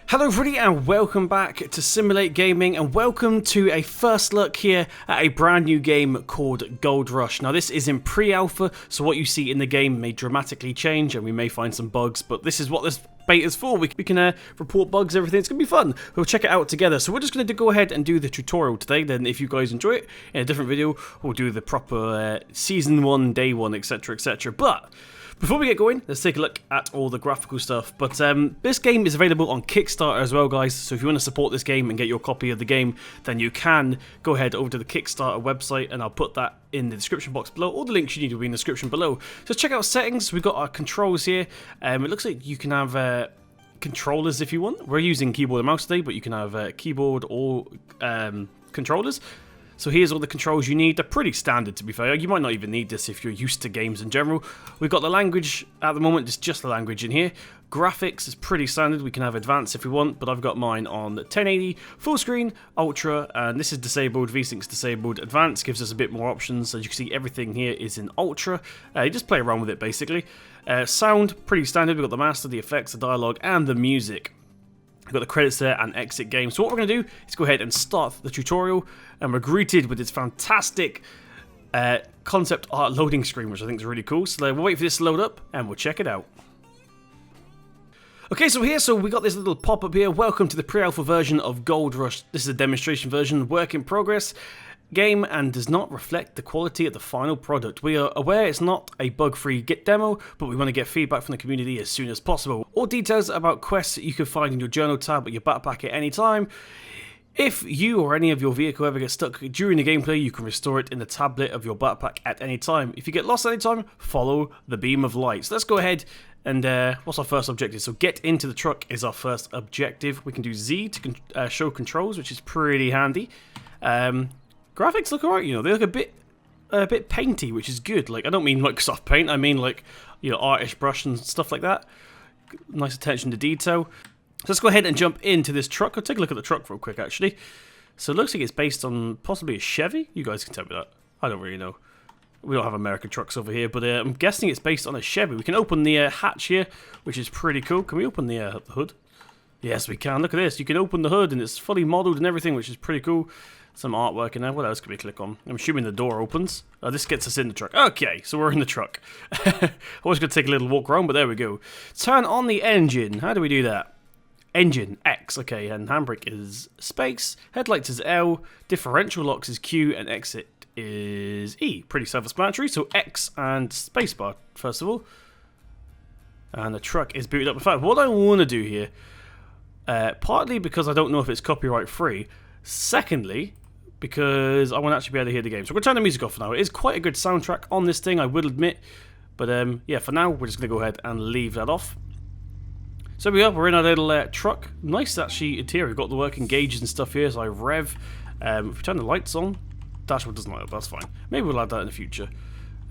Hello everybody and welcome back to Simul8 Gaming, and welcome to a first look here at a brand new game called Gold Rush. Now this is in pre-alpha, so what you see in the game may dramatically change and we may find some bugs, but this is what this beta is for. We can report bugs, everything. It's going to be fun. We'll check it out together. So we're just going to go ahead and do the tutorial today. Then if you guys enjoy it, in a different video, we'll do the proper Season 1, Day 1, etc, etc. But before we get going, let's take a look at all the graphical stuff. But this game is available on Kickstarter as well, guys. So if you want to support this game and get your copy of the game, then you can go ahead over to the Kickstarter website, and I'll put that in the description box below. All the links you need will be in the description below. So check out settings. We've got our controls here. It looks like you can have controllers if you want. We're using keyboard and mouse today, but you can have keyboard or controllers. So here's all the controls you need. They're pretty standard, to be fair. You might not even need this if you're used to games in general. We've got the language at the moment. It's just the language in here. Graphics is pretty standard. We can have advanced if we want, but I've got mine on 1080, full screen, ultra, and this is disabled. VSync's disabled. Advanced gives us a bit more options. As you can see, everything here is in ultra. You just play around with it, basically. Sound, pretty standard. We've got the master, the effects, the dialogue, and the music. We've got the credits there and exit game. So what we're going to do is go ahead and start the tutorial, and we're greeted with this fantastic concept art loading screen, which I think is really cool. So we'll wait for this to load up and we'll check it out. Okay, so we got this little pop-up here. Welcome to the pre-alpha version of Gold Rush. This is a demonstration version, work in progress game, and does not reflect the quality of the final product. We are aware it's not a bug-free Git demo, but we want to get feedback from the community as soon as possible. All details about quests that you can find in your journal tab or your backpack at any time. If you or any of your vehicle ever gets stuck during the gameplay, you can restore it in the tablet of your backpack at any time. If you get lost at any time, follow the beam of light. So let's go ahead and what's our first objective? So get into the truck is our first objective. We can do Z to show controls, which is pretty handy. Graphics look alright, you know, they look a bit painty, which is good. Like, I don't mean Microsoft Paint, I mean like, you know, artish brush and stuff like that. Nice attention to detail. So let's go ahead and jump into this truck. I'll take a look at the truck real quick, actually. So it looks like it's based on possibly a Chevy. You guys can tell me that. I don't really know. We don't have American trucks over here, but I'm guessing it's based on a Chevy. We can open the hatch here, which is pretty cool. Can we open the hood? Yes, we can. Look at this. You can open the hood, and it's fully modeled and everything, which is pretty cool. Some artwork in there. What else can we click on? I'm assuming the door opens. This gets us in the truck. Okay, so we're in the truck. I was going to take a little walk around, but there we go. Turn on the engine. How do we do that? Engine, X. Okay, and handbrake is space. Headlights is L. Differential locks is Q, and exit is E. Pretty self-explanatory. So X and spacebar, first of all. And the truck is booted up. In fact, what I want to do here, partly because I don't know if it's copyright free, secondly, because I want to actually be able to hear the game. So we're going to turn the music off for now. It is quite a good soundtrack on this thing, I will admit. But yeah, for now, we're just going to go ahead and leave that off. So we're in our little truck. Nice, actually, interior. We've got the working gauges and stuff here, so I rev. If we turn the lights on, dashboard doesn't light up, that's fine. Maybe we'll add that in the future.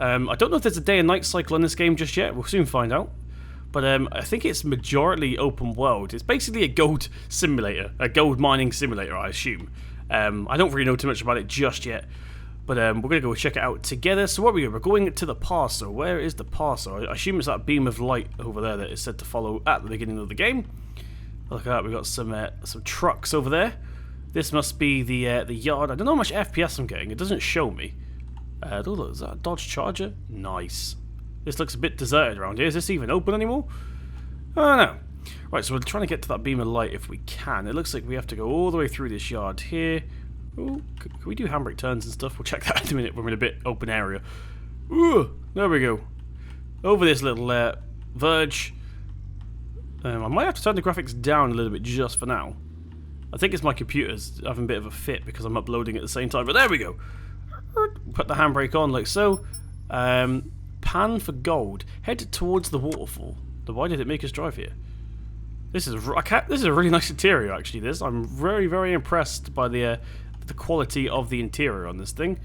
I don't know if there's a day and night cycle in this game just yet. We'll soon find out. But I think it's majority open world. It's basically a gold simulator, a gold mining simulator, I assume. I don't really know too much about it just yet, but we're going to go check it out together. So what are we doing? We're going to the parser. Where is the parser? I assume it's that beam of light over there that is said to follow at the beginning of the game. Look at that, we've got some trucks over there. This must be the yard. I don't know how much FPS I'm getting. It doesn't show me. Is that a Dodge Charger? Nice. This looks a bit deserted around here. Is this even open anymore? I don't know. Right, so we're trying to get to that beam of light if we can. It looks like we have to go all the way through this yard here. Ooh, can we do handbrake turns and stuff? We'll check that in a minute. We're in a bit open area. Ooh, there we go. Over this little verge. I might have to turn the graphics down a little bit just for now. I think it's my computer's having a bit of a fit because I'm uploading at the same time. But there we go. Put the handbrake on like so. Pan for gold. Head towards the waterfall. Why did it make us drive here? This is a really nice interior, actually. I'm very, very impressed by the quality of the interior on this thing.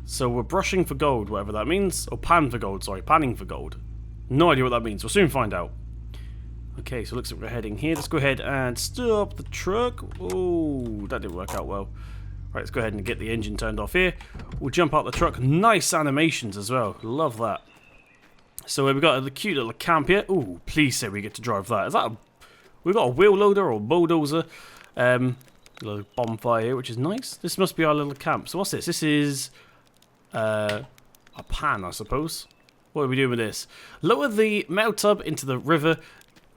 So we're brushing for gold, whatever that means. Or pan for gold, sorry. Panning for gold. No idea what that means. We'll soon find out. Okay, so it looks like we're heading here. Let's go ahead and stop the truck. Oh, that didn't work out well. Right, let's go ahead and get the engine turned off here. We'll jump out the truck. Nice animations as well. Love that. So we've got a cute little camp here. Ooh, please say we get to drive that. Is that a We've got a wheel loader or bulldozer. A little bonfire here, which is nice. This must be our little camp. So what's this? This is a pan, I suppose. What are we doing with this? Lower the metal tub into the river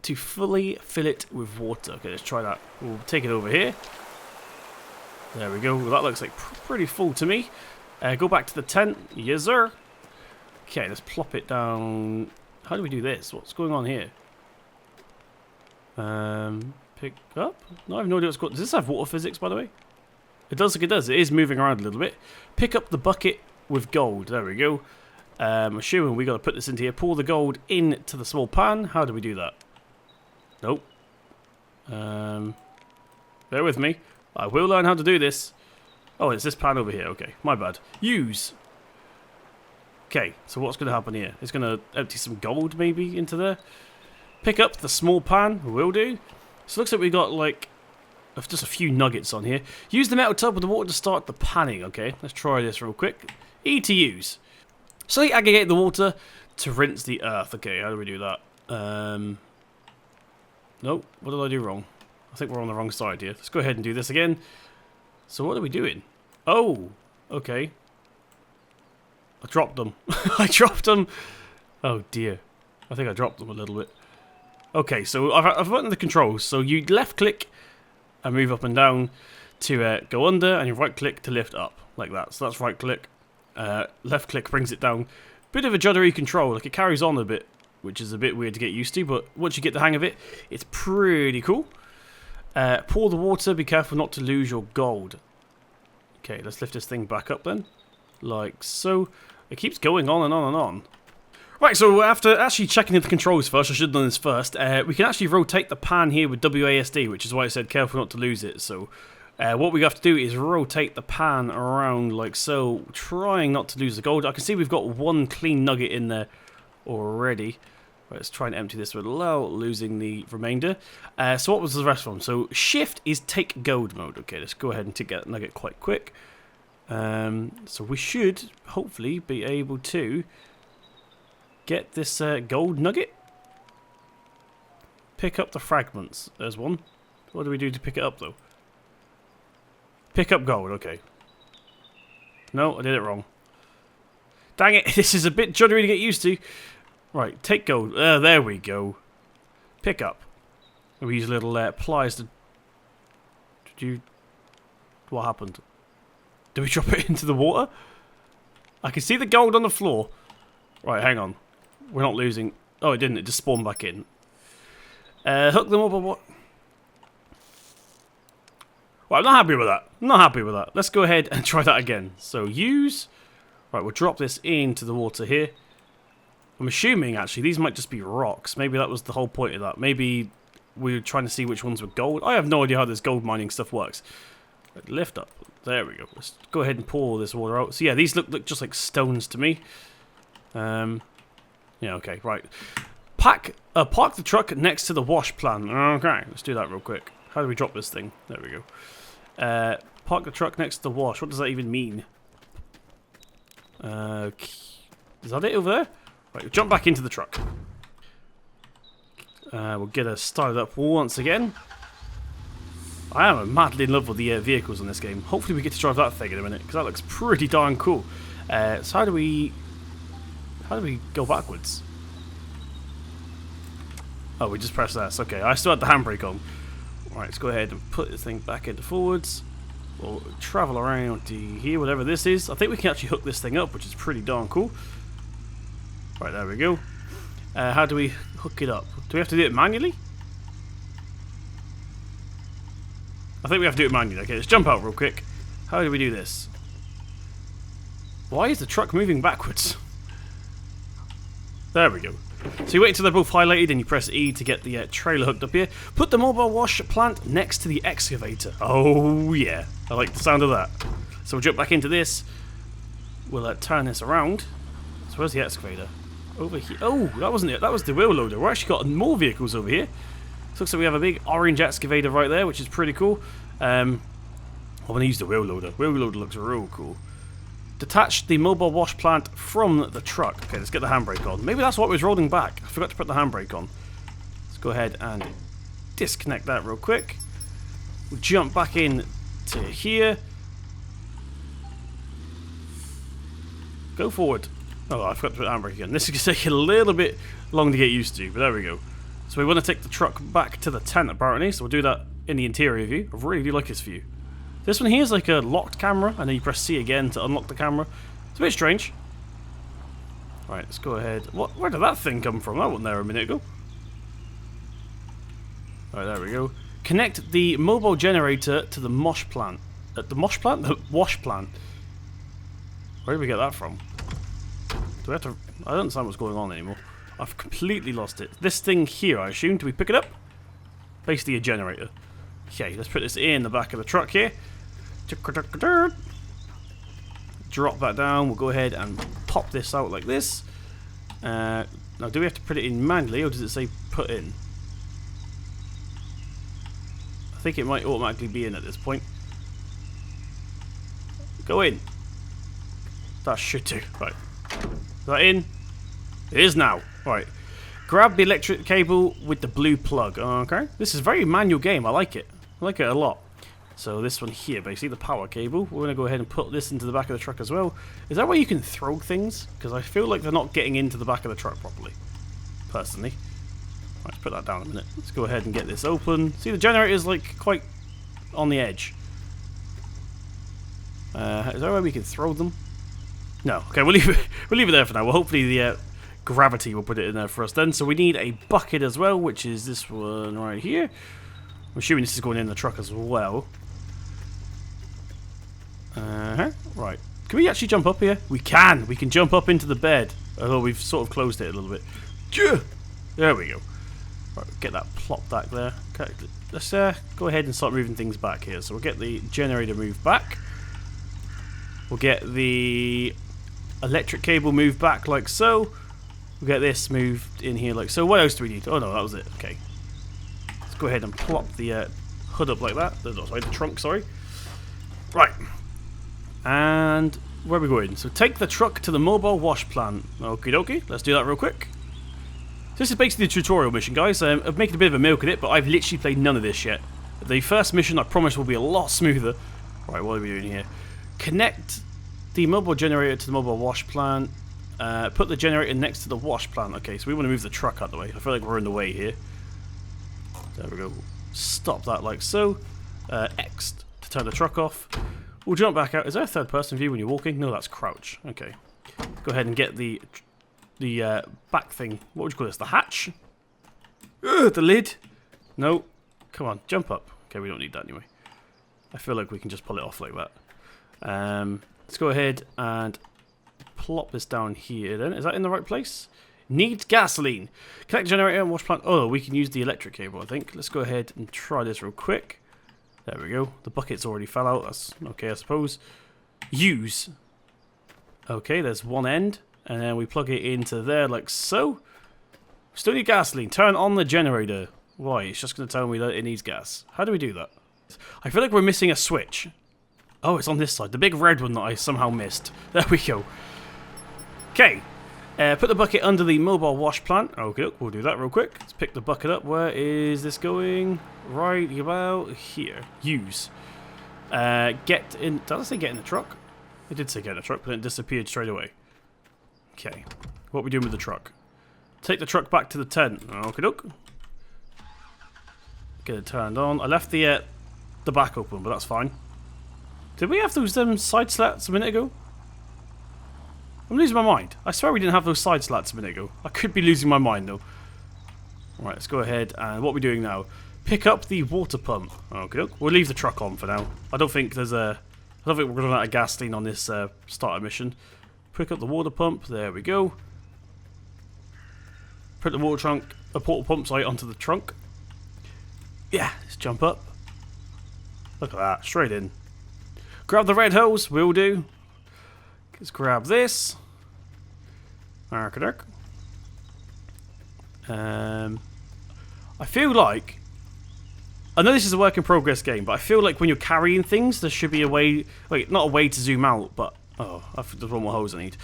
to fully fill it with water. Okay, let's try that. We'll take it over here. There we go. Well, that looks like pretty full to me. Go back to the tent. Yes, sir. Okay, let's plop it down. How do we do this? What's going on here? Pick up? No, I have no idea what's going on. Does this have water physics, by the way? It does look it does. It is moving around a little bit. Pick up the bucket with gold. There we go. Assuming we got to put this into here. Pour the gold into the small pan. How do we do that? Nope. Bear with me. I will learn how to do this. Oh, it's this pan over here. Okay, my bad. Use. Okay, so what's going to happen here? It's going to empty some gold maybe into there. Pick up the small pan. Will do. So it looks like we got like just a few nuggets on here. Use the metal tub with the water to start the panning. Okay, let's try this real quick. E to use. Slowly aggregate the water to rinse the earth. Okay, how do we do that? Nope. What did I do wrong? I think we're on the wrong side here. Let's go ahead and do this again. So what are we doing? Oh, okay. I dropped them. I dropped them. Oh dear. I think I dropped them a little bit. Okay, so I've gotten the controls. So you left click and move up and down to go under, and you right click to lift up, like that. So that's right click. Left click brings it down. Bit of a juddery control, like it carries on a bit, which is a bit weird to get used to, but once you get the hang of it, it's pretty cool. Pour the water, be careful not to lose your gold. Okay, let's lift this thing back up then. Like so. It keeps going on and on and on. Right, so after actually checking the controls first, I should have done this first, we can actually rotate the pan here with WASD, which is why I said careful not to lose it. So what we have to do is rotate the pan around like so, trying not to lose the gold. I can see we've got one clean nugget in there already. Right, let's try and empty this without losing the remainder. So what was the rest of them? So shift is take gold mode. Okay, let's go ahead and take that nugget quite quick. So we should hopefully be able to get this gold nugget. Pick up the fragments. There's one. What do we do to pick it up though? Pick up gold. Okay. No, I did it wrong. Dang it! This is a bit juddery to get used to. Right, take gold. There we go. Pick up. We use little pliers to... Did you... What happened? Did we drop it into the water? I can see the gold on the floor. Right, hang on. We're not losing... Oh, it didn't. It just spawned back in. Hook them up or what? Well, I'm not happy with that. I'm not happy with that. Let's go ahead and try that again. So, use... Right, we'll drop this into the water here. I'm assuming, actually, these might just be rocks. Maybe that was the whole point of that. Maybe we were trying to see which ones were gold. I have no idea how this gold mining stuff works. Right, lift up. There we go. Let's go ahead and pour this water out. So, yeah, these look just like stones to me. Yeah, okay, right. Park the truck next to the wash plan. Okay, let's do that real quick. How do we drop this thing? There we go. Park the truck next to the wash. What does that even mean? Is that it over there? Right, we'll jump back into the truck. We'll get her started up once again. I am madly in love with the vehicles in this game. Hopefully we get to drive that thing in a minute, because that looks pretty darn cool. So how do we go backwards? Oh, we just press S. Okay, I still had the handbrake on. Right, let's go ahead and put this thing back into forwards. We'll travel around to here, whatever this is. I think we can actually hook this thing up, which is pretty darn cool. Right, there we go. How do we hook it up? Do we have to do it manually? I think we have to do it manually. Okay, let's jump out real quick. How do we do this? Why is the truck moving backwards? There we go. So you wait until they're both highlighted and you press E to get the trailer hooked up here. Put the mobile wash plant next to the excavator. Oh yeah, I like the sound of that. So we'll jump back into this. We'll turn this around. So where's the excavator? Over here. Oh, that wasn't it. That was the wheel loader. We're actually got more vehicles over here. So looks like we have a big orange excavator right there, which is pretty cool. I'm going to use the wheel loader. Wheel loader looks real cool. Detach the mobile wash plant from the truck. Okay, let's get the handbrake on. Maybe that's what was rolling back. I forgot to put the handbrake on. Let's go ahead and disconnect that real quick. We'll jump back in to here. Go forward. Oh, I forgot to put handbrake again. This is going to take a little bit long to get used to, but there we go. So we want to take the truck back to the tent apparently, so we'll do that in the interior view. I really do like this view. This one here is like a locked camera, and then you press C again to unlock the camera. It's a bit strange. Right, let's go ahead. Where did that thing come from? That wasn't there a minute ago. Right, there we go. Connect the mobile generator to the mosh plant. The mosh plant? The wash plant. Where did we get that from? Do we have to... I don't understand what's going on anymore. I've completely lost it. This thing here, I assume. Do we pick it up? Basically a generator. Okay, let's put this in the back of the truck here. Drop that down. We'll go ahead and pop this out like this. Now, do we have to put it in manually, or does it say put in? I think it might automatically be in at this point. Go in. That should do. Right. Is that in? It is now. Right. Grab the electric cable with the blue plug. Okay. This is a very manual game. I like it. I like it a lot. So this one here, basically, the power cable. We're going to go ahead and put this into the back of the truck as well. Is that where you can throw things? Because I feel like they're not getting into the back of the truck properly. Personally. Right, let's put that down a minute. Let's go ahead and get this open. See, the generator is like quite on the edge. Is there a way we can throw them? No. Okay, we'll leave it there for now. Well, hopefully the gravity will put it in there for us then. So we need a bucket as well, which is this one right here. I'm assuming this is going in the truck as well. Right. Can we actually jump up here? We can. We can jump up into the bed. Although we've sort of closed it a little bit. There we go. Right, get that plop back there. Okay, let's go ahead and start moving things back here. So we'll get the generator moved back. We'll get the electric cable moved back like so. We'll get this moved in here like so. What else do we need? Oh no, that was it. Okay. Let's go ahead and plop the hood up like that. Sorry, the trunk, sorry. Right. And where are we going? So take the truck to the mobile wash plant. Okie dokie. Let's do that real quick. So this is basically the tutorial mission, guys. I'm making a bit of a milk of it, but I've literally played none of this yet. The first mission, I promise, will be a lot smoother. Right, what are we doing here? Connect the mobile generator to the mobile wash plant. Put the generator next to the wash plant. Okay, so we want to move the truck out of the way. I feel like we're in the way here. There we go. Stop that like so. X to turn the truck off. We'll jump back out. Is there a third person view when you're walking? No, that's crouch. Okay. Go ahead and get the back thing. What would you call this? The hatch? The lid? No. Come on, jump up. Okay, we don't need that anyway. I feel like we can just pull it off like that. Let's go ahead and plop this down here then. Is that in the right place? Needs gasoline. Connect generator and wash plant. Oh, we can use the electric cable, I think. Let's go ahead and try this real quick. There we go. The bucket's already fell out. That's okay, I suppose. Use. Okay, there's one end. And then we plug it into there like so. Still need gasoline. Turn on the generator. Why? It's just going to tell me that it needs gas. How do we do that? I feel like we're missing a switch. Oh, it's on this side. The big red one that I somehow missed. There we go. Okay. Put the bucket under the mobile wash plant. Okay, we'll do that real quick. Let's pick the bucket up. Where is this going? Right about here. Use. Get in. Did I say get in the truck? It did say get in the truck, but it disappeared straight away. Okay. What are we doing with the truck? Take the truck back to the tent. Okay, doke. Get it turned on. I left the back open, but that's fine. Did we have those side slats a minute ago? I'm losing my mind. I swear we didn't have those side slats a minute ago. I could be losing my mind though. Right, let's go ahead and what are we doing now? Pick up the water pump. Okay, we'll leave the truck on for now. I don't think we're going to run out of gasoline on this starter mission. Pick up the water pump. There we go. Put the water pump onto the trunk. Yeah, let's jump up. Look at that, straight in. Grab the red hose, will do. Let's grab this. Arkadirk. I feel like... I know this is a work in progress game, but I feel like when you're carrying things, there should be a way... Wait, not a way to zoom out, but... Oh, there's one more hose I need.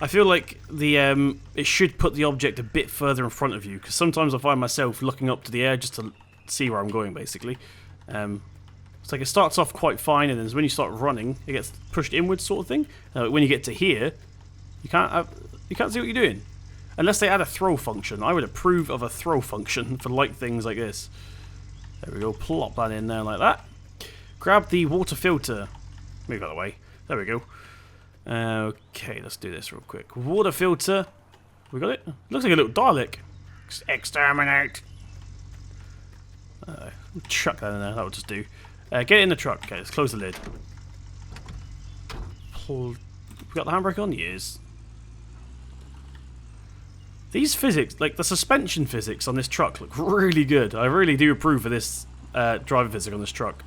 I feel like it should put the object a bit further in front of you, because sometimes I find myself looking up to the air just to see where I'm going, basically. It's like it starts off quite fine, and then when you start running, it gets pushed inwards, sort of thing. When you get to here, you can't see what you're doing. Unless they add a throw function. I would approve of a throw function for light things like this. There we go, plop that in there like that. Grab the water filter. Move out of the way. There we go. Okay, let's do this real quick. Water filter. We got it? Looks like a little Dalek. Exterminate. Chuck that in there, that would just do. Get it in the truck. Okay, let's close the lid. We got the handbrake on? Yes. These physics, like the suspension physics on this truck, look really good. I really do approve of this driving physics on this truck.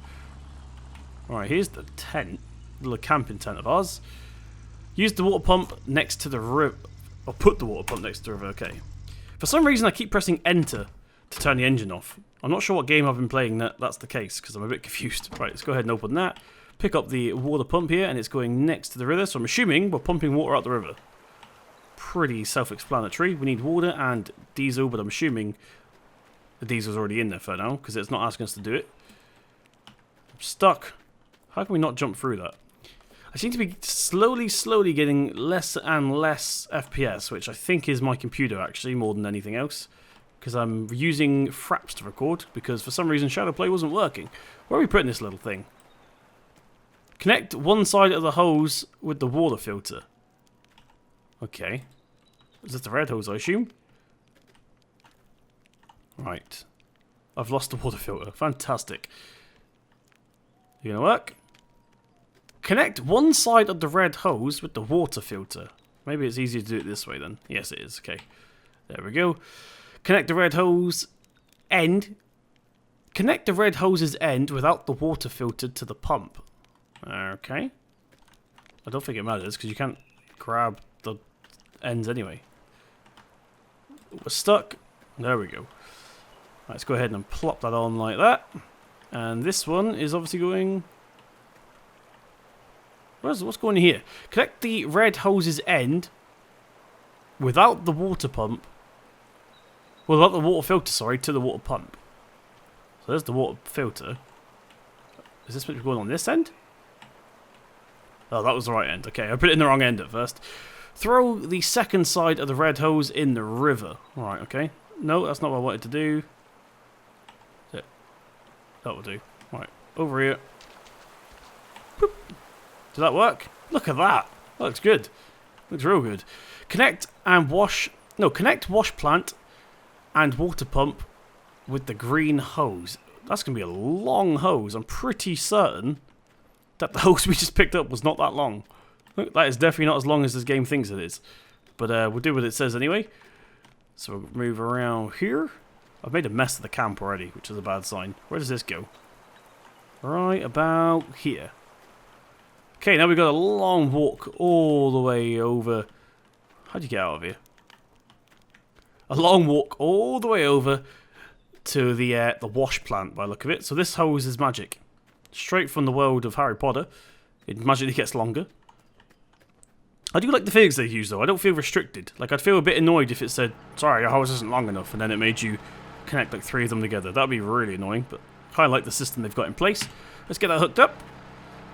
Alright, here's the tent. Little camping tent of ours. Use the water pump next to the river. Or put the water pump next to the river, okay. For some reason I keep pressing enter to turn the engine off. I'm not sure what game I've been playing that's the case, because I'm a bit confused. Right, let's go ahead and open that. Pick up the water pump here, and it's going next to the river, so I'm assuming we're pumping water out the river. Pretty self-explanatory. We need water and diesel, but I'm assuming the diesel's already in there for now, because it's not asking us to do it. I'm stuck. How can we not jump through that? I seem to be slowly getting less and less FPS, which I think is my computer, actually, more than anything else. Because I'm using Fraps to record, because for some reason Shadowplay wasn't working. Where are we putting this little thing? Connect one side of the hose with the water filter. Okay. Is this the red hose, I assume? Right. I've lost the water filter. Fantastic. You gonna work? Connect one side of the red hose with the water filter. Maybe it's easier to do it this way then. Yes, it is. Okay. There we go. Connect the red hose end. Connect the red hose's end without the water filter to the pump. Okay. I don't think it matters because you can't grab the ends anyway. We're stuck. There we go. Right, let's go ahead and plop that on like that. And this one is obviously going... What's going on here? Connect the red hose's end without the water pump. Well, without the water filter, sorry, to the water pump. So there's the water filter. Is this supposed to be going on this end? Oh, that was the right end. Okay, I put it in the wrong end at first. Throw the second side of the red hose in the river. Right, okay. No, that's not what I wanted to do. That will do. Right, over here. Boop. Did that work? Look at that. That looks good. Looks real good. Connect and wash... No, connect wash plant and water pump with the green hose. That's going to be a long hose. I'm pretty certain that the hose we just picked up was not that long. Look, that is definitely not as long as this game thinks it is. But we'll do what it says anyway. So we'll move around here. I've made a mess of the camp already, which is a bad sign. Where does this go? Right about here. Okay, now we've got a long walk all the way over. How'd you get out of here? A long walk all the way over to the wash plant by the look of it. So this hose is magic. Straight from the world of Harry Potter. It magically gets longer. I do like the physics they use though. I don't feel restricted. Like I'd feel a bit annoyed if it said, sorry, your hose isn't long enough, and then it made you connect like 3 of them together. That'd be really annoying, but I kind of like the system they've got in place. Let's get that hooked up.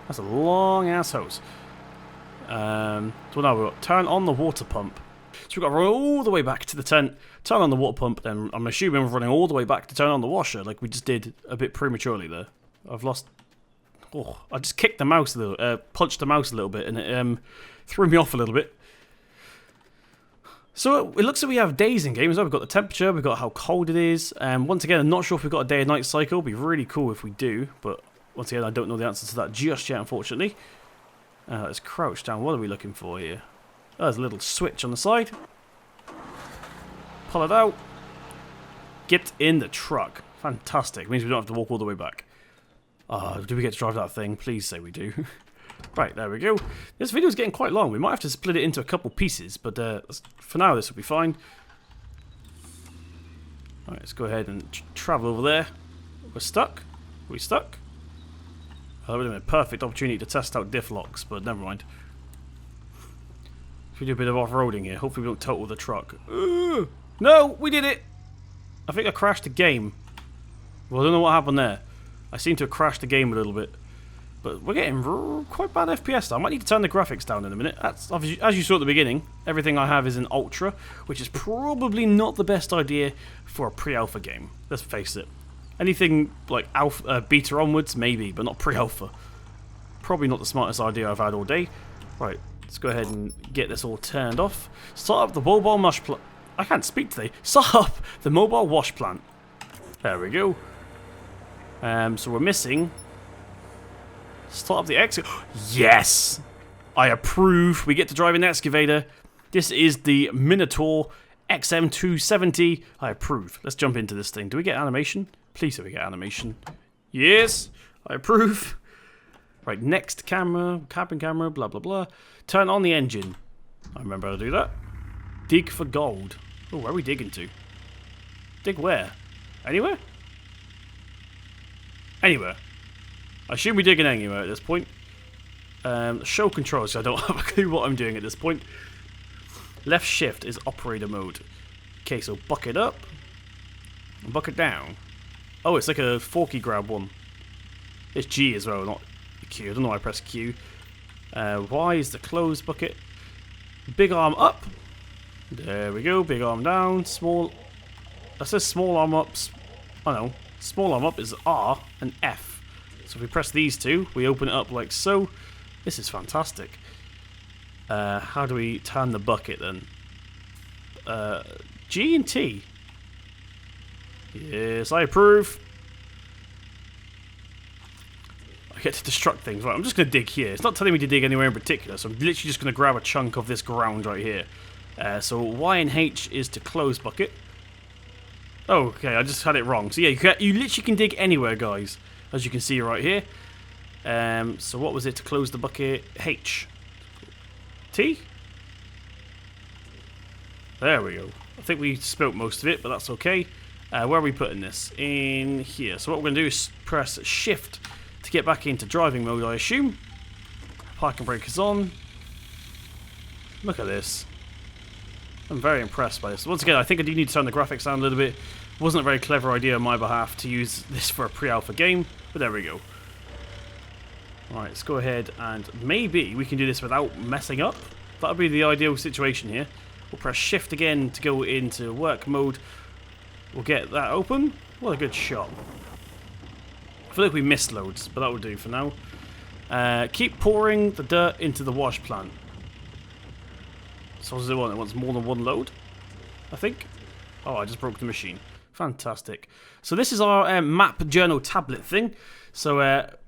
That's a long ass hose. So now we've got turn on the water pump. So we've got to run all the way back to the tent, turn on the water pump, then I'm assuming we're running all the way back to turn on the washer, like we just did a bit prematurely there. I've lost... Oh, I just kicked the mouse a little, punched the mouse a little bit, and it threw me off a little bit. So it looks like we have days in game as well. We've got the temperature, we've got how cold it is. Once again, I'm not sure if we've got a day and night cycle. It'd be really cool if we do, but once again, I don't know the answer to that just yet, unfortunately. Let's crouch down. What are we looking for here? Oh, there's a little switch on the side. Pull it out. Get in the truck. Fantastic. It means we don't have to walk all the way back. Do we get to drive that thing? Please say we do. Right, there we go. This video is getting quite long. We might have to split it into a couple pieces, but for now this will be fine. Alright, let's go ahead and travel over there. We're stuck. Are we stuck? That would have been a perfect opportunity to test out diff locks, but never mind. If we do a bit of off-roading here, hopefully we don't total the truck. No, we did it! I think I crashed the game. Well, I don't know what happened there. I seem to have crashed the game a little bit. But we're getting quite bad FPS. I might need to turn the graphics down in a minute. That's obviously, as you saw at the beginning, everything I have is in Ultra, which is probably not the best idea for a pre-alpha game. Let's face it. Anything like alpha, beta onwards, maybe, but not pre-alpha. Probably not the smartest idea I've had all day. Right, let's go ahead and get this all turned off. Start up the mobile wash plant. I can't speak today. Start up the mobile wash plant. There we go. So we're missing. Start up the excavator. Yes! I approve. We get to drive an excavator. This is the Minotaur XM270. I approve. Let's jump into this thing. Do we get animation? Please do we get animation. Yes! I approve. Right, next camera, cabin camera, blah, blah, blah. Turn on the engine. I remember how to do that. Dig for gold. Oh, where are we digging to? Dig where? Anywhere? Anywhere. I should be digging anywhere at this point. Show controls, so I don't have a clue what I'm doing at this point. Left shift is operator mode. Okay, so bucket up. Bucket down. Oh, it's like a forky grab one. It's G as well, not Q. I don't know why I press Q. Y is the close bucket. Big arm up. There we go. Big arm down. Small. That says small arm up. Oh no. Small arm up is R and F. So if we press these two, we open it up like so. This is fantastic. How do we turn the bucket then? G and T. Yes, I approve. I get to destruct things. Right, I'm just going to dig here. It's not telling me to dig anywhere in particular, so I'm literally just going to grab a chunk of this ground right here. So Y and H is to close bucket. Oh, okay, I just had it wrong. So yeah, you literally can dig anywhere, guys. As you can see right here. So what was it to close the bucket? H. T? There we go. I think we spilt most of it, but that's okay. Where are we putting this? In here. So what we're going to do is press shift to get back into driving mode, I assume. Parking brake is on. Look at this. I'm very impressed by this. Once again, I think I do need to turn the graphics down a little bit. It wasn't a very clever idea on my behalf to use this for a pre-alpha game, but there we go. Alright, let's go ahead and maybe we can do this without messing up. That would be the ideal situation here. We'll press shift again to go into work mode. We'll get that open. What a good shot. I feel like we missed loads, but that will do for now. Keep pouring the dirt into the wash plant. So what does it want? It wants more than one load, I think. Oh, I just broke the machine. Fantastic. So this is our map journal tablet thing. So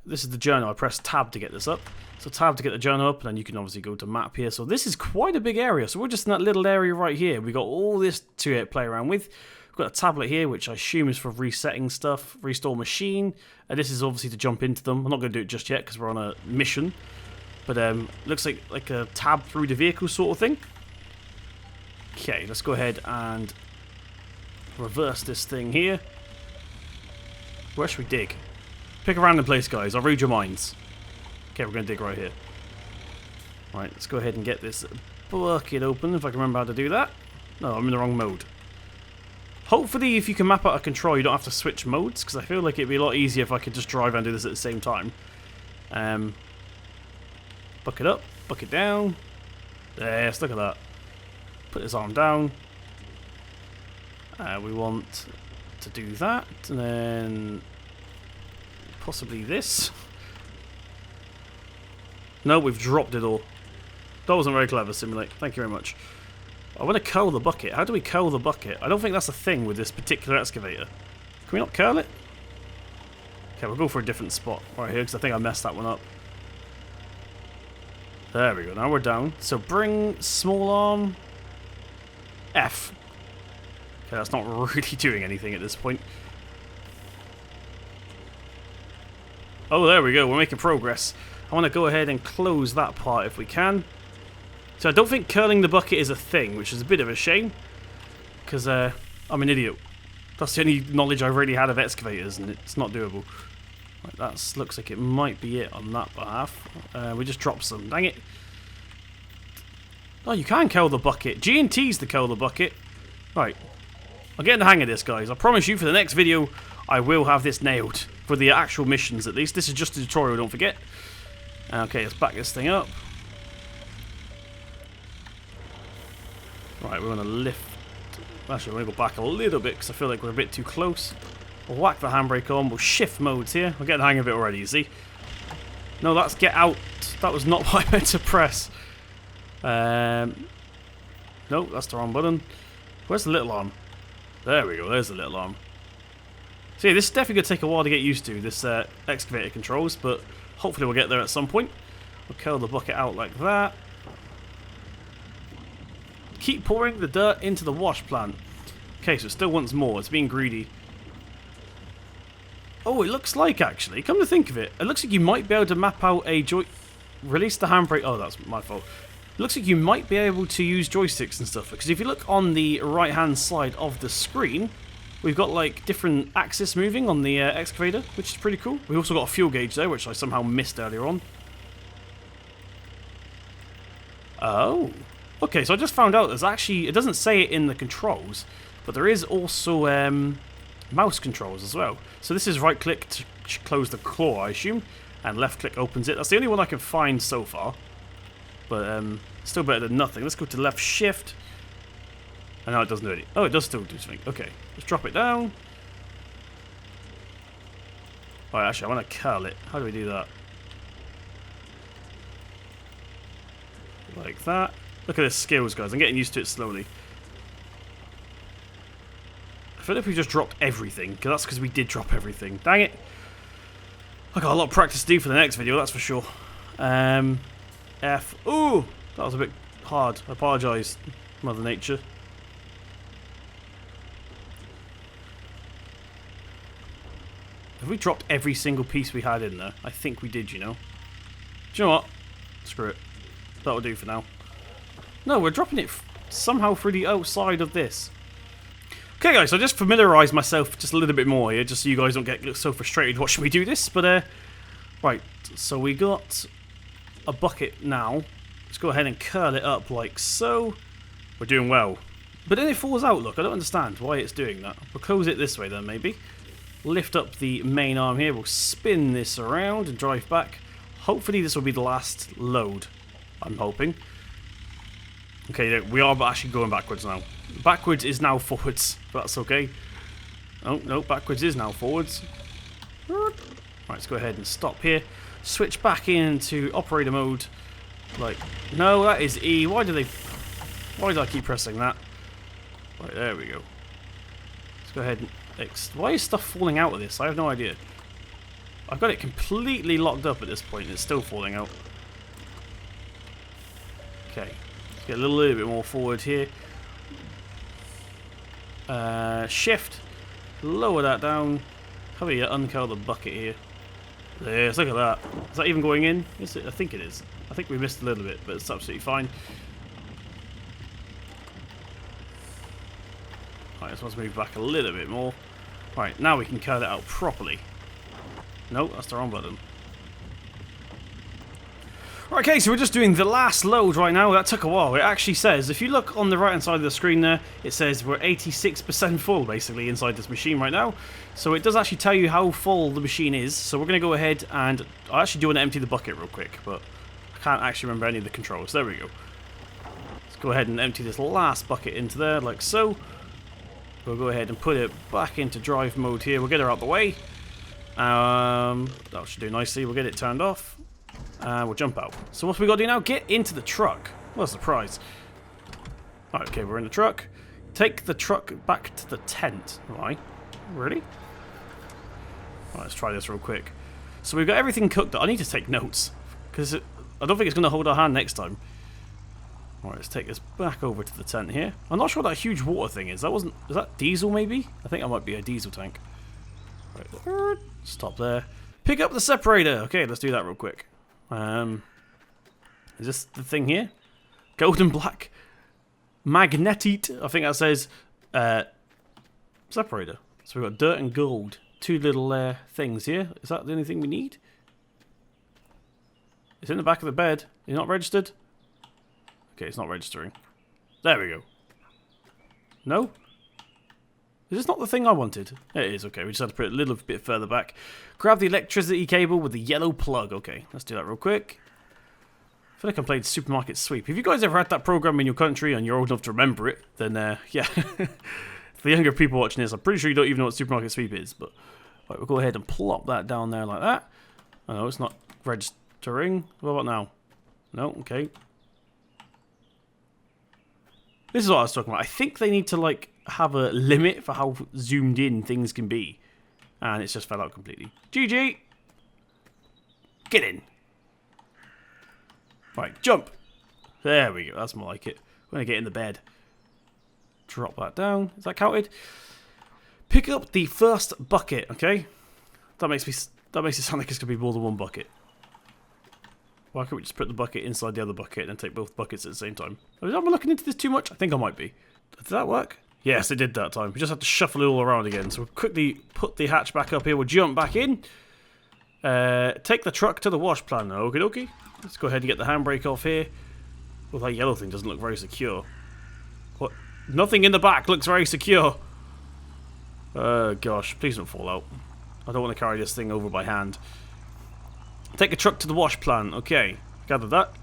this is the journal. I press tab to get this up. So tab to get the journal up, and then you can obviously go to map here. So this is quite a big area. So we're just in that little area right here. We got all this to play around with. We've got a tablet here, which I assume is for resetting stuff. Restore machine. This is obviously to jump into them. I'm not going to do it just yet because we're on a mission. But looks like a tab through the vehicle sort of thing. Okay, let's go ahead and reverse this thing here. Where should we dig? Pick a random place, guys. I'll read your minds. Okay, we're going to dig right here. Right, let's go ahead and get this bucket open, if I can remember how to do that. No, I'm in the wrong mode. Hopefully, if you can map out a control, you don't have to switch modes, because I feel like it'd be a lot easier if I could just drive and do this at the same time. Bucket up, bucket down. Yes, look at that. Put his arm down. We want to do that, and then possibly this. No, we've dropped it all. That wasn't very clever, Simul8. Thank you very much. I want to curl the bucket. How do we curl the bucket? I don't think that's a thing with this particular excavator. Can we not curl it? Okay, we'll go for a different spot right here, because I think I messed that one up. There we go. Now we're down. So bring small arm F. Okay, that's not really doing anything at this point. Oh, there we go. We're making progress. I want to go ahead and close that part if we can. So I don't think curling the bucket is a thing, which is a bit of a shame. Because I'm an idiot. That's the only knowledge I've really had of excavators, and it's not doable. Right, that looks like it might be it on that behalf. We just dropped some. Dang it. Oh, you can curl the bucket. G and T's to curl the bucket. Right. I'm getting the hang of this, guys. I promise you, for the next video, I will have this nailed. For the actual missions, at least. This is just a tutorial, don't forget. Okay, let's back this thing up. Right, we're going to lift. Actually, we're going to go back a little bit because I feel like we're a bit too close. We'll whack the handbrake on. We'll shift modes here. We're getting the hang of it already, you see. No, that's get out. That was not what I meant to press. No, that's the wrong button. Where's the little arm? There we go. There's the little arm. So yeah, this is definitely going to take a while to get used to, this excavator controls, but hopefully we'll get there at some point. We'll curl the bucket out like that. Keep pouring the dirt into the wash plant. Okay, so it still wants more. It's being greedy. Oh, it looks like, actually, come to think of it, it looks like you might be able to map out a release the handbrake. Oh, that's my fault. It looks like you might be able to use joysticks and stuff, because if you look on the right-hand side of the screen, we've got like different axes moving on the excavator, which is pretty cool. We also got a fuel gauge there, which I somehow missed earlier on. Oh. Okay, so I just found out there's actually, it doesn't say it in the controls, but there is also mouse controls as well. So this is right click to close the claw, I assume, and left click opens it. That's the only one I can find so far, but still better than nothing. Let's go to left shift. And now it doesn't do it. Oh, it does still do something. Okay, let's drop it down. Alright, actually, I want to curl it. How do we do that? Like that. Look at the skills, guys. I'm getting used to it slowly. I feel like we just dropped everything, because that's because we did drop everything. Dang it. I got a lot of practice to do for the next video, that's for sure. F. Ooh! That was a bit hard. I apologise, Mother Nature. Have we dropped every single piece we had in there? I think we did, you know. Do you know what? Screw it. That'll do for now. No, we're dropping it somehow through the outside of this. Okay, guys, so I just familiarised myself just a little bit more here, just so you guys don't get so frustrated watching me do this. But, right, so we got a bucket now. Let's go ahead and curl it up like so. We're doing well. But then it falls out, look. I don't understand why it's doing that. We'll close it this way then, maybe. Lift up the main arm here. We'll spin this around and drive back. Hopefully this will be the last load. I'm hoping. Okay, we are actually going backwards now. Backwards is now forwards, but that's okay. Oh, no, backwards is now forwards. Right, let's go ahead and stop here. Switch back into operator mode. Like, no, that is E. Why did I keep pressing that? Right, there we go. Let's go ahead and... Why is stuff falling out of this? I have no idea. I've got it completely locked up at this point and it's still falling out. Okay. Let's get a little bit more forward here. Shift. Lower that down. How about you uncurl the bucket here? Yes, look at that. Is that even going in? Is it? I think it is. I think we missed a little bit, but it's absolutely fine. Alright, let's move back a little bit more. Right, now we can curl it out properly. No, that's the wrong button. Right, okay, so we're just doing the last load right now. That took a while. It actually says, if you look on the right hand side of the screen there, it says we're 86% full basically inside this machine right now. So it does actually tell you how full the machine is. So we're going to go ahead and I actually do want to empty the bucket real quick, but I can't actually remember any of the controls. There we go. Let's go ahead and empty this last bucket into there like so. We'll go ahead and put it back into drive mode here. We'll get her out the way. That should do nicely. We'll get it turned off. We'll jump out. So what we got to do now? Get into the truck. What a surprise. Right, okay, we're in the truck. Take the truck back to the tent. Right. Really? Right, let's try this real quick. So we've got everything cooked up. I need to take notes. Because I don't think it's going to hold our hand next time. Alright, let's take this back over to the tent here. I'm not sure what that huge water thing is. Is that diesel maybe? I think that might be a diesel tank. Right, stop there. Pick up the separator. Okay, let's do that real quick. Is this the thing here? Golden black magnetite. I think that says separator. So we've got dirt and gold. Two little things here. Is that the only thing we need? It's in the back of the bed. You're not registered? Okay, it's not registering. There we go. No? Is this not the thing I wanted? It is, okay. We just have to put it a little bit further back. Grab the electricity cable with the yellow plug. Okay, let's do that real quick. I feel like I'm playing Supermarket Sweep. If you guys ever had that program in your country and you're old enough to remember it, then yeah. For the younger people watching this, I'm pretty sure you don't even know what Supermarket Sweep is. But right, we'll go ahead and plop that down there like that. Oh, no, it's not registering. What about now? No, okay. This is what I was talking about. I think they need to like have a limit for how zoomed in things can be. And it's just fell out completely. GG! Get in! Right, jump! There we go, that's more like it. We're gonna get in the bed. Drop that down. Is that counted? Pick up the first bucket, okay? That makes it sound like it's gonna be more than one bucket. Why can't we just put the bucket inside the other bucket and take both buckets at the same time? Am I looking into this too much? I think I might be. Did that work? Yes, it did that time. We just have to shuffle it all around again. So we'll quickly put the hatch back up here. We'll jump back in. Take the truck to the wash plant. Okie dokie. Let's go ahead and get the handbrake off here. Well, that yellow thing doesn't look very secure. What? Nothing in the back looks very secure. Gosh, please don't fall out. I don't want to carry this thing over by hand. Take a truck to the wash plant. Okay, gathered that.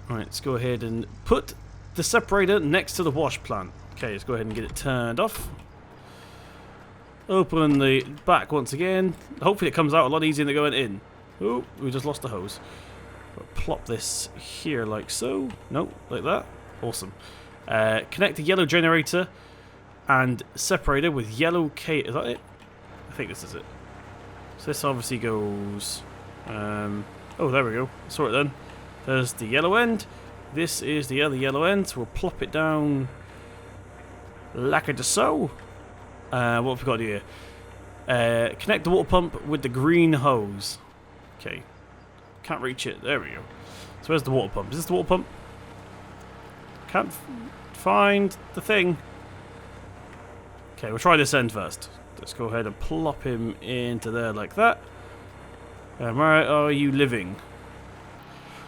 Alright, let's go ahead and put the separator next to the wash plant. Okay, let's go ahead and get it turned off. Open the back once again. Hopefully it comes out a lot easier than going in. Oh, we just lost the hose. We'll plop this here like so. No, like that. Awesome. Connect the yellow generator and separator with yellow cable. Is that it? I think this is it. So this obviously goes... oh, there we go. Saw it then. There's the yellow end. This is the other yellow end. So we'll plop it down like a so. What have we got here? Connect the water pump with the green hose. Okay. Can't reach it. There we go. So where's the water pump? Is this the water pump? Can't find the thing. Okay, we'll try this end first. Let's go ahead and plop him into there like that. Where are you living?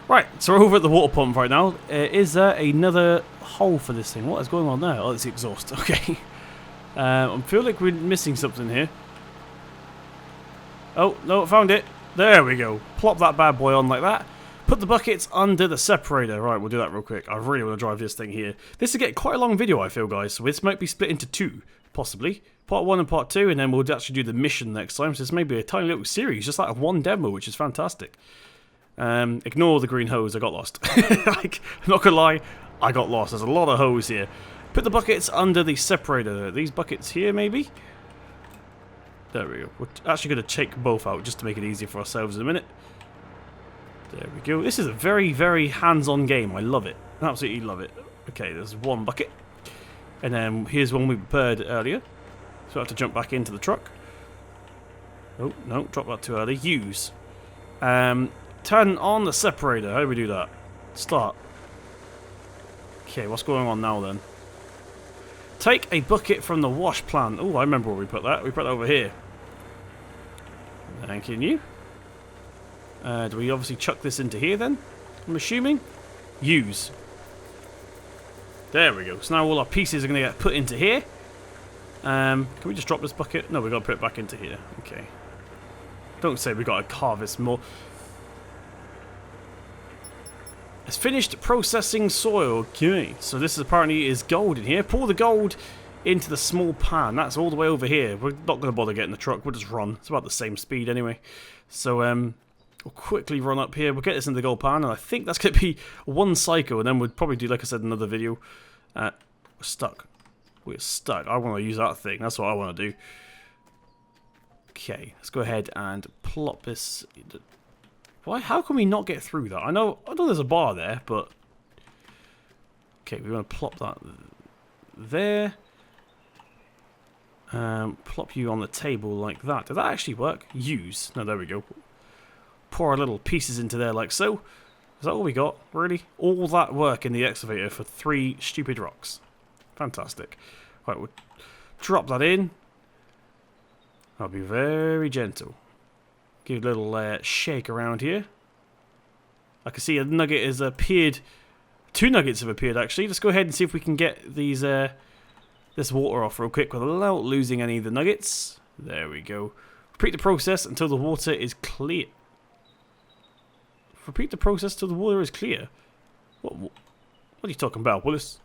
Right, so we're over at the water pump right now. Is there another hole for this thing? What is going on there? Oh, it's the exhaust. Okay. I feel like we're missing something here. Oh, no, found it. There we go. Plop that bad boy on like that. Put the buckets under the separator. Right, we'll do that real quick. I really want to drive this thing here. This will get quite a long video, I feel, guys. So this might be split into two, possibly. Part 1 and Part 2, and then we'll actually do the mission next time. So this may be a tiny little series, just like one demo, which is fantastic. Ignore the green hose, I got lost. Like, I'm not gonna lie, I got lost. There's a lot of hose here. Put the buckets under the separator. These buckets here, maybe? There we go. We're actually going to take both out just to make it easier for ourselves in a minute. There we go. This is a very, very hands-on game. I love it. Absolutely love it. Okay, there's one bucket. And then here's one we prepared earlier. So I have to jump back into the truck. Oh, no, drop that too early. Use. Turn on the separator. How do we do that? Start. Okay, what's going on now then? Take a bucket from the wash plant. Oh, I remember where we put that. We put that over here. Thank you. Do we obviously chuck this into here then? I'm assuming. Use. There we go. So now all our pieces are going to get put into here. Can we just drop this bucket? No, we've got to put it back into here. Okay. Don't say we've got to carve this more. It's finished processing soil. Okay. So this apparently is gold in here. Pour the gold into the small pan. That's all the way over here. We're not going to bother getting the truck. We'll just run. It's about the same speed anyway. So we'll quickly run up here. We'll get this in the gold pan, and I think that's going to be one cycle, and then we'll probably do, like I said, another video. We're stuck. We're stuck. I want to use that thing. That's what I want to do. Okay, let's go ahead and plop this. Why? How can we not get through that? I know there's a bar there, but okay, we want to plop that there. Plop you on the table like that. Did that actually work? Use. No, there we go. Pour our little pieces into there like so. Is that all we got? Really? All that work in the excavator for 3 stupid rocks. Fantastic. Right, we'll drop that in. I'll be very gentle. Give a little shake around here. I can see a nugget has appeared. 2 nuggets have appeared actually. Let's go ahead and see if we can get these this water off real quick without losing any of the nuggets. There we go. Repeat the process until the water is clear. Repeat the process till the water is clear. What are you talking about, Willis?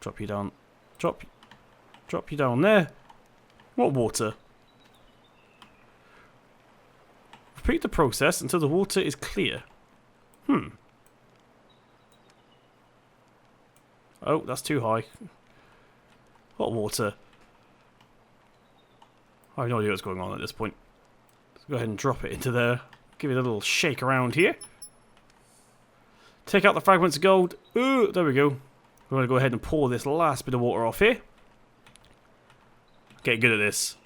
Drop you down. Drop you down there. What water? Repeat the process until the water is clear. Oh, that's too high. What water? I have no idea what's going on at this point. Let's go ahead and drop it into there. Give it a little shake around here. Take out the fragments of gold. Ooh, there we go. We're going to go ahead and pour this last bit of water off here. Get good at this.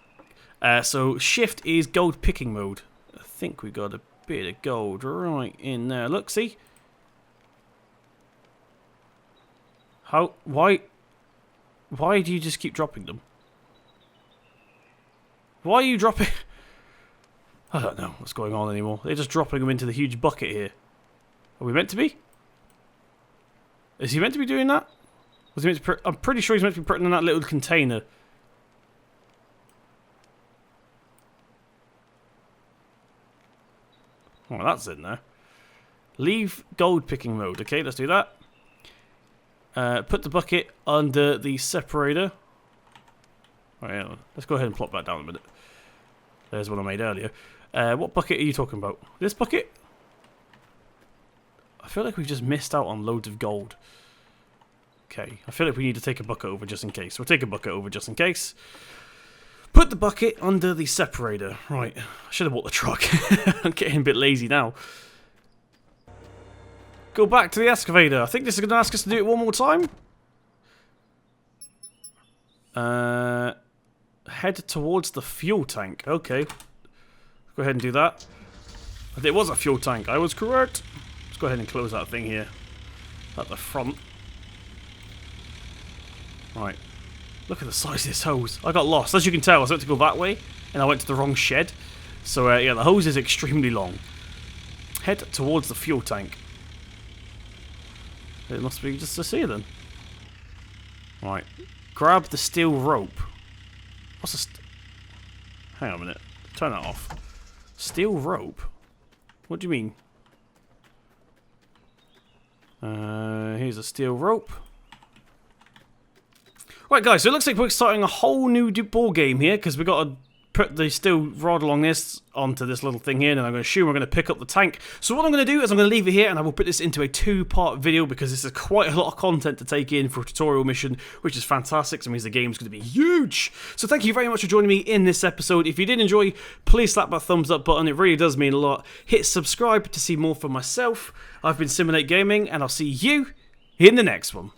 So shift is gold picking mode. I think we got a bit of gold right in there. Look, see? How? Why do you just keep dropping them? Why are you dropping? I don't know what's going on anymore. They're just dropping them into the huge bucket here. Are we meant to be? Is he meant to be doing that? Was he meant to I'm pretty sure he's meant to be putting in that little container. Oh, that's in there. Leave gold picking mode. Okay, let's do that. Put the bucket under the separator. Oh, yeah, let's go ahead and plop that down a minute. There's one I made earlier. What bucket are you talking about? This bucket? I feel like we've just missed out on loads of gold. Okay, I feel like we need to take a bucket over just in case. We'll take a bucket over just in case. Put the bucket under the separator. Right, I should have bought the truck. I'm getting a bit lazy now. Go back to the excavator. I think this is going to ask us to do it one more time. Head towards the fuel tank. Okay. Go ahead and do that. It was a fuel tank. I was correct. Let's go ahead and close that thing here. At the front. Right. Look at the size of this hose. I got lost. As you can tell, I was meant to go that way, and I went to the wrong shed. So, yeah, the hose is extremely long. Head towards the fuel tank. It must be just a sea then. Right. Grab the steel rope. What's a hang on a minute. Turn that off. Steel rope? What do you mean? Here's a steel rope. Right, guys, so it looks like we're starting a whole new ball game here, because we've got to put the steel rod along this onto this little thing here, and I'm going to assume we're going to pick up the tank. So what I'm going to do is I'm going to leave it here, and I will put this into a two-part video, because this is quite a lot of content to take in for a tutorial mission, which is fantastic. So it means the game's going to be huge. So thank you very much for joining me in this episode. If you did enjoy, please slap that thumbs up button. It really does mean a lot. Hit subscribe to see more from myself. I've been Simul8 Gaming, and I'll see you in the next one.